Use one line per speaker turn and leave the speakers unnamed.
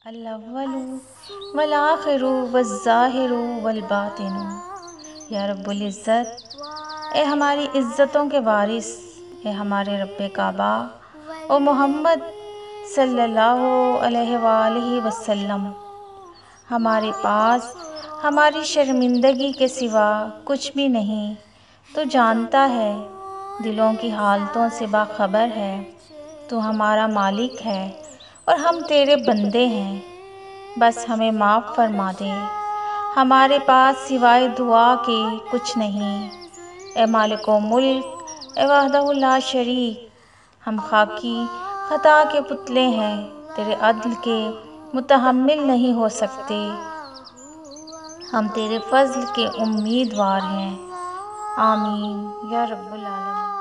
الاول والآخر والظاہر والباطن۔ یا رب العزت، اے ہماری عزتوں کے وارث، اے ہمارے رب کعبہ اور محمد صلی اللہ علیہ وآلہ وسلم، ہمارے پاس ہماری شرمندگی کے سوا کچھ بھی نہیں۔ تو جانتا ہے، دلوں کی حالتوں سے باخبر ہے۔ تو ہمارا مالک ہے اور ہم تیرے بندے ہیں، بس ہمیں معاف فرما دے۔ ہمارے پاس سوائے دعا کے کچھ نہیں۔ اے مالک و ملک، اے وحدہ لا شریک، ہم خاکی خطا کے پتلے ہیں، تیرے عدل کے متحمل نہیں ہو سکتے۔ ہم تیرے فضل کے امیدوار ہیں۔ آمین یا رب العالمین۔